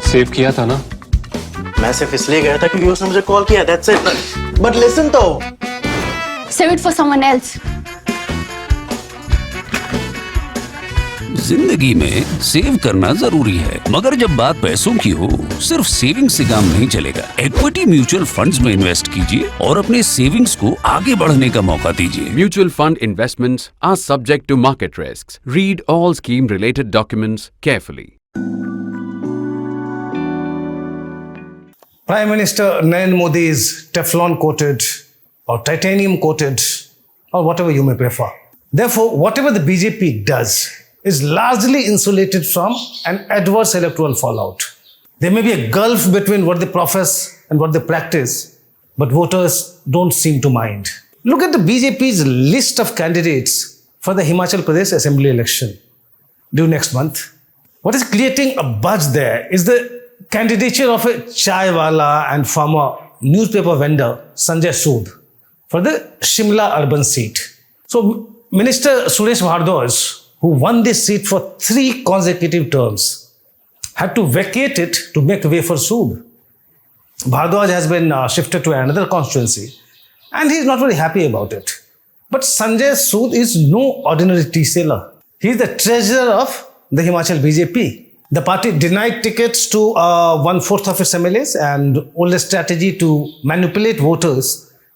Save किया था ना? मैं सिर्फ इसलिए गया था क्योंकि उसने मुझे कॉल किया, that's it. But listen तो. Save it for someone else. जिंदगी में सेव करना जरूरी है, मगर जब बात पैसों की हो, सिर्फ सेविंग से काम नहीं चलेगा। इक्विटी म्यूचुअल फंड्स में इन्वेस्ट कीजिए और अपने सेविंग्स को आगे बढ़ने का मौका दीजिए। Mutual fund investments are subject to market risks. Read all scheme-related documents carefully. Prime Minister Narendra Modi is Teflon coated or titanium coated or whatever you may prefer. Therefore, whatever the BJP does is largely insulated from an adverse electoral fallout. There may be a gulf between what they profess and what they practice, but voters don't seem to mind. Look at the BJP's list of candidates for the Himachal Pradesh Assembly election due next month. What is creating a buzz there is the candidature of a chaiwala and former newspaper vendor Sanjay Sood for the Shimla urban seat. So Minister Suresh Bhardwaj, who won this seat for 3 consecutive terms, had to vacate it to make way for Sood. Bhardwaj has been shifted to another constituency and he is not very happy about it. But Sanjay Sood is no ordinary tea seller. He is the treasurer of the Himachal BJP. The party denied tickets to 1/4 of its MLAs and old strategy to manipulate voters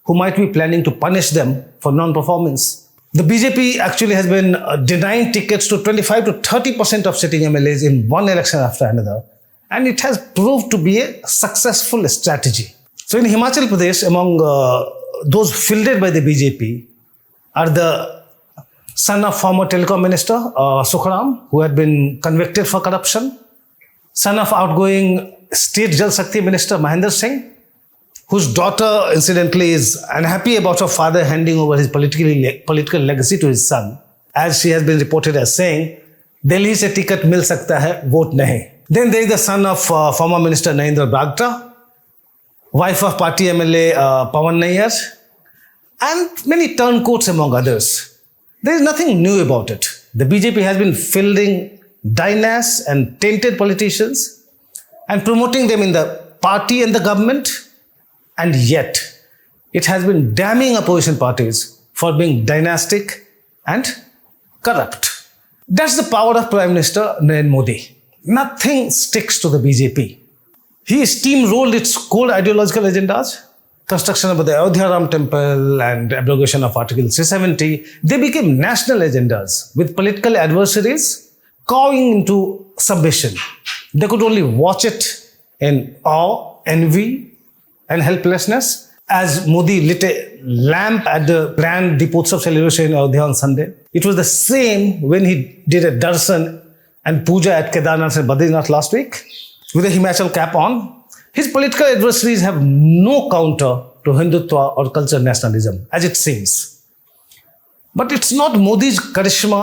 who might be planning to punish them for non-performance. The BJP actually has been denying tickets to 25 to 30% of sitting MLAs in one election after another, and it has proved to be a successful strategy. So in Himachal Pradesh, among those fielded by the BJP are the son of former telecom minister Sukharam, who had been convicted for corruption, son of outgoing state Jal Shakti minister Mahendra Singh, whose daughter incidentally is unhappy about her father handing over his political legacy to his son, as she has been reported as saying, Delhi se ticket mil sakta hai, vote nahi. Then there is the son of former minister Narendra Bagtra, wife of party MLA Pawan Nayyar, and many turncoats among others. There is nothing new about it. The BJP has been fielding dynasts and tainted politicians and promoting them in the party and the government, and yet it has been damning opposition parties for being dynastic and corrupt. That's the power of Prime Minister Narendra Modi. Nothing sticks to the BJP. He steamrolled its core ideological agendas, construction of the Ayodhya Ram temple and abrogation of Article 370. They became national agendas with political adversaries cowing into submission. They could only watch it in awe, envy, and helplessness as Modi lit a lamp at the grand Deepotsav celebration in Ayodhya on Sunday. It was the same when he did a darshan and puja at Kedarnath and Badrinath last week with a Himachal cap on. His political adversaries have no counter to Hindutva or cultural nationalism, as it seems. But it's not Modi's charisma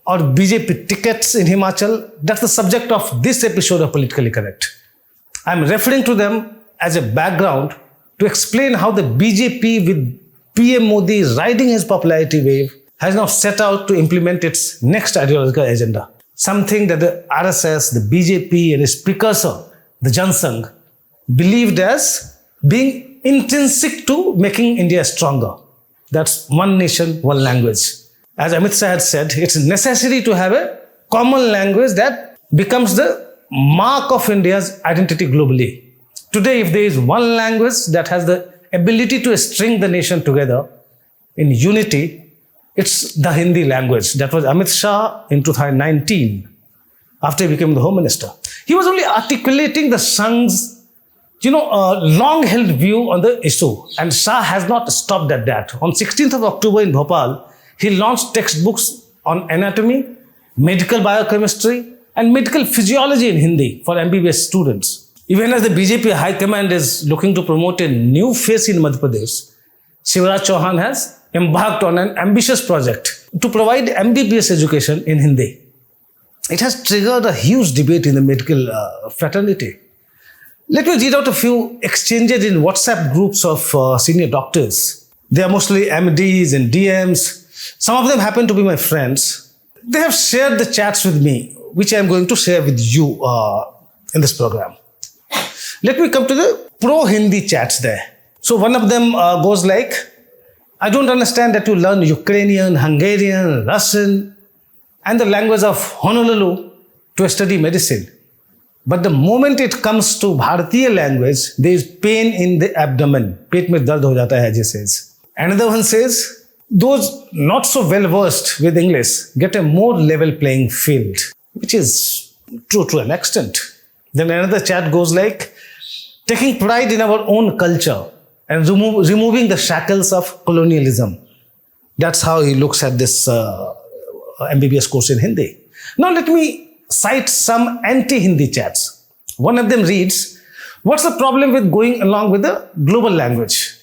or BJP tickets in Himachal that's the subject of this episode of Politically Correct. I'm referring to them as a background to explain how the BJP, with PM Modi riding his popularity wave, has now set out to implement its next ideological agenda. Something that the RSS, the BJP and its precursor, the Jansangh, believed as being intrinsic to making India stronger. That's one nation, one language. As Amit Shah had said, it's necessary to have a common language that becomes the mark of India's identity globally. Today, if there is one language that has the ability to string the nation together in unity, it's the Hindi language. That was Amit Shah in 2019, after he became the Home Minister. He was only articulating the Sangh's long-held view on the issue, and Shah has not stopped at that. On 16th of October in Bhopal, he launched textbooks on anatomy, medical biochemistry, and medical physiology in Hindi for MBBS students. Even as the BJP High Command is looking to promote a new face in Madhya Pradesh, Shivraj Chauhan has embarked on an ambitious project to provide MBBS education in Hindi. It has triggered a huge debate in the medical fraternity. Let me read out a few exchanges in WhatsApp groups of senior doctors. They are mostly MDs and DMs. Some of them happen to be my friends. They have shared the chats with me, which I am going to share with you in this program. Let me come to the pro-Hindi chats there. So one of them goes like, I don't understand that you learn Ukrainian, Hungarian, Russian, and the language of Honolulu to study medicine. But the moment it comes to Bharatiya language, there is pain in the abdomen. Pet mein dard ho jata hai, he says. Another one says, those not so well versed with English get a more level playing field, which is true to an extent. Then another chat goes like, taking pride in our own culture and removing the shackles of colonialism. That's how he looks at this MBBS course in Hindi. Now let me cite some anti-Hindi chats. One of them reads, what's the problem with going along with the global language?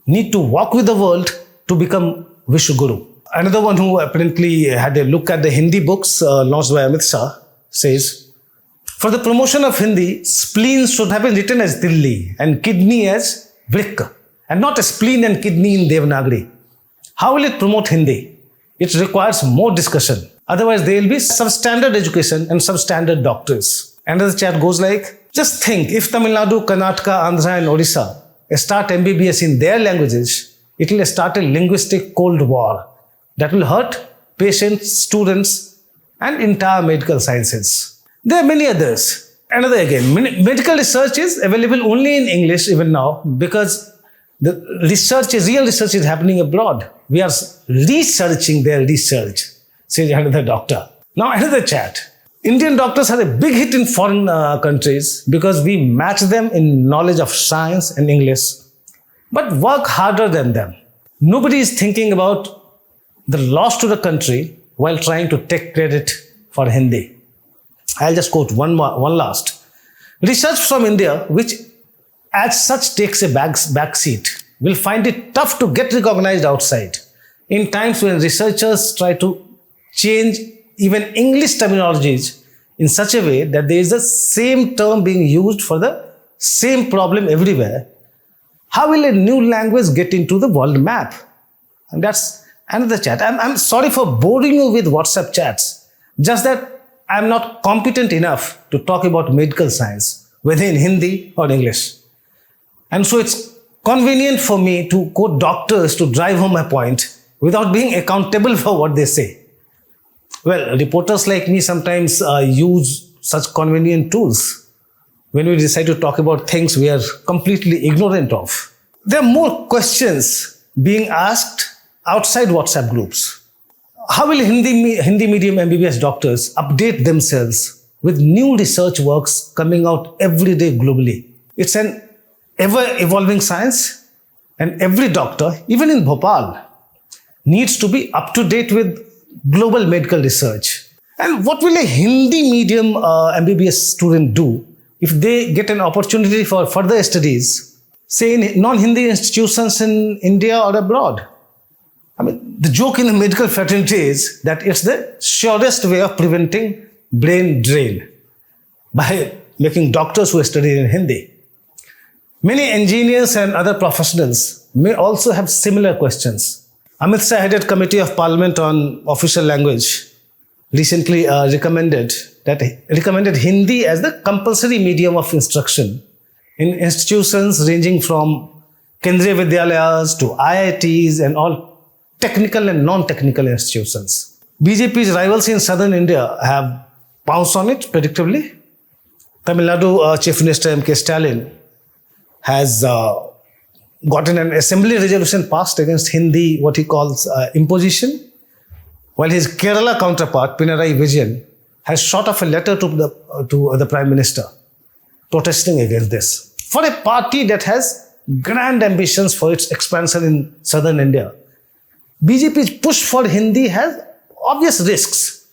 Need to walk with the world to become Vishwaguru. Another one who apparently had a look at the Hindi books launched by Amit Shah says, for the promotion of Hindi, spleen should have been written as Dilli and kidney as Vrik, and not a spleen and kidney in Devanagari. How will it promote Hindi? It requires more discussion. Otherwise, there will be substandard education and substandard doctors. Another chat goes like, just think, if Tamil Nadu, Karnataka, Andhra and Odisha start MBBS in their languages, it will start a linguistic cold war that will hurt patients, students and entire medical sciences. There are many others. Another again, medical research is available only in English even now because the real research is happening abroad. We are researching their research, says another doctor. Now another chat. Indian doctors are a big hit in foreign countries because we match them in knowledge of science and English, but work harder than them. Nobody is thinking about the loss to the country while trying to take credit for Hindi. I'll just quote one last. Research from India, which as such takes a back seat, will find it tough to get recognized outside in times when researchers try to change even English terminologies in such a way that there is the same term being used for the same problem everywhere. How will a new language get into the world map? And that's another chat. I'm sorry for boring you with WhatsApp chats. Just that I'm not competent enough to talk about medical science, whether in Hindi or English. And so it's convenient for me to quote doctors to drive home my point without being accountable for what they say. Well, reporters like me sometimes use such convenient tools when we decide to talk about things we are completely ignorant of. There are more questions being asked outside WhatsApp groups. How will Hindi medium MBBS doctors update themselves with new research works coming out every day globally? It's an ever-evolving science, and every doctor, even in Bhopal, needs to be up to date with global medical research. And what will a Hindi medium MBBS student do if they get an opportunity for further studies, say in non-Hindi institutions in India or abroad? I mean, the joke in the medical fraternity is that it's the surest way of preventing brain drain by making doctors who study in Hindi. Many engineers and other professionals may also have similar questions. Amit Shah headed Committee of Parliament on Official Language recently recommended Hindi as the compulsory medium of instruction in institutions ranging from Kendriya Vidyalayas to IITs and all technical and non-technical institutions. BJP's rivals in southern India have pounced on it predictably. Tamil Nadu Chief Minister M.K. Stalin has gotten an assembly resolution passed against Hindi, what he calls imposition, while his Kerala counterpart, Pinarayi Vijayan, has shot off a letter to the Prime Minister protesting against this. For a party that has grand ambitions for its expansion in southern India, BJP's push for Hindi has obvious risks.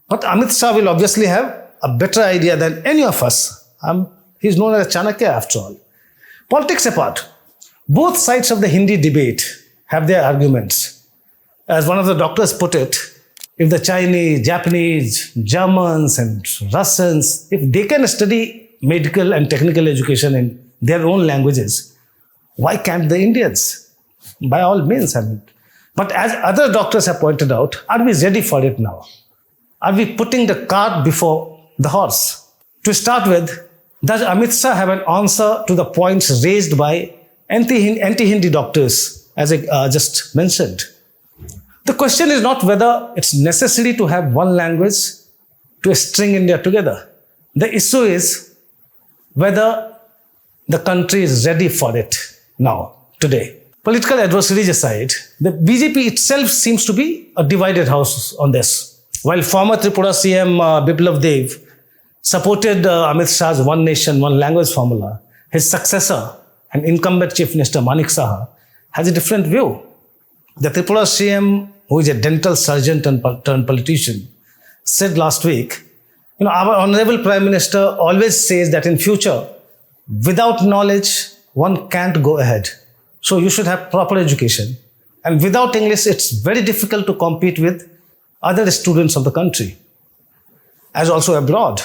But Amit Shah will obviously have a better idea than any of us. He's known as Chanakya after all. Politics apart, both sides of the Hindi debate have their arguments. As one of the doctors put it, if the Chinese, Japanese, Germans and Russians, if they can study medical and technical education in their own languages, why can't the Indians? By all means, I mean. But as other doctors have pointed out, are we ready for it now? Are we putting the cart before the horse? To start with, Does Amit Shah have an answer to the points raised by anti-Hindi doctors, as I just mentioned? The question is not whether it's necessary to have one language to string India together. The issue is whether the country is ready for it now, today. Political adversaries aside, the BJP itself seems to be a divided house on this. While former Tripura CM Biplav Dev supported Amit Shah's one nation, one language formula, his successor and incumbent Chief Minister Manik Saha has a different view. The Tripura CM, who is a dental surgeon turned politician, said last week, our Honorable Prime Minister always says that in future, without knowledge, one can't go ahead. So you should have proper education. And without English, it's very difficult to compete with other students of the country, as also abroad.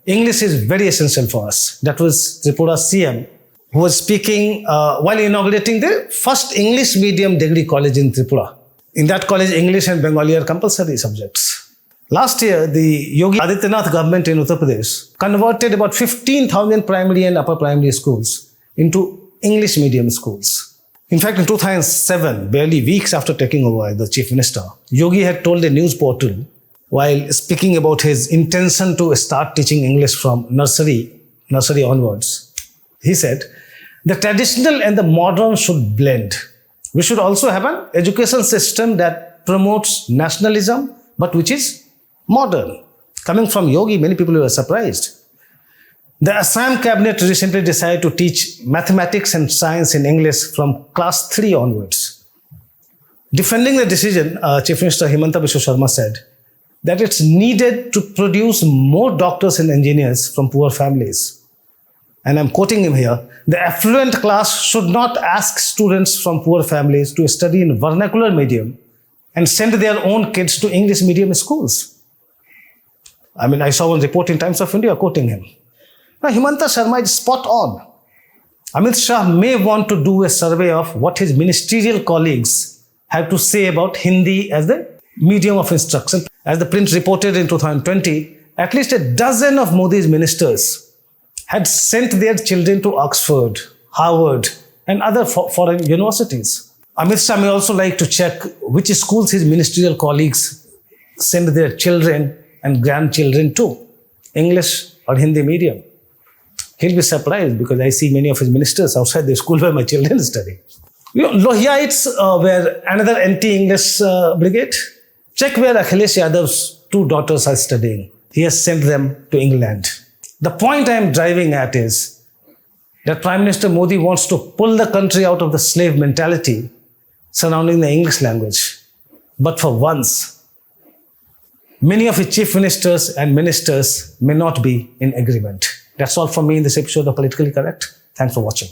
English is very essential for us. That was Tripura CM, who was speaking while inaugurating the first English medium degree college in Tripura. In that college, English and Bengali are compulsory subjects. Last year, the Yogi Adityanath government in Uttar Pradesh converted about 15,000 primary and upper primary schools into English medium schools. In fact, in 2007, barely weeks after taking over as the Chief Minister, Yogi had told a news portal while speaking about his intention to start teaching English from nursery onwards. He said, the traditional and the modern should blend. We should also have an education system that promotes nationalism, but which is modern. Coming from Yogi, many people were surprised. The Assam cabinet recently decided to teach mathematics and science in English from class 3 onwards. Defending the decision, Chief Minister Himanta Sharma said that it's needed to produce more doctors and engineers from poor families. And I'm quoting him here, the affluent class should not ask students from poor families to study in vernacular medium and send their own kids to English medium schools. I saw one report in Times of India quoting him. Now, Himanta Sharma is spot on. Amit Shah may want to do a survey of what his ministerial colleagues have to say about Hindi as the medium of instruction. As the Print reported in 2020, at least a dozen of Modi's ministers had sent their children to Oxford, Harvard, and other foreign universities. Amit Shah may also like to check which schools his ministerial colleagues send their children and grandchildren to, English or Hindi medium. He'll be surprised because I see many of his ministers outside the school where my children study. Lohiaites were another anti-English brigade. Check where Akhilesh Yadav's 2 daughters are studying. He has sent them to England. The point I am driving at is that Prime Minister Modi wants to pull the country out of the slave mentality surrounding the English language. But for once, many of his chief ministers and ministers may not be in agreement. That's all from me in this episode of Politically Correct. Thanks for watching.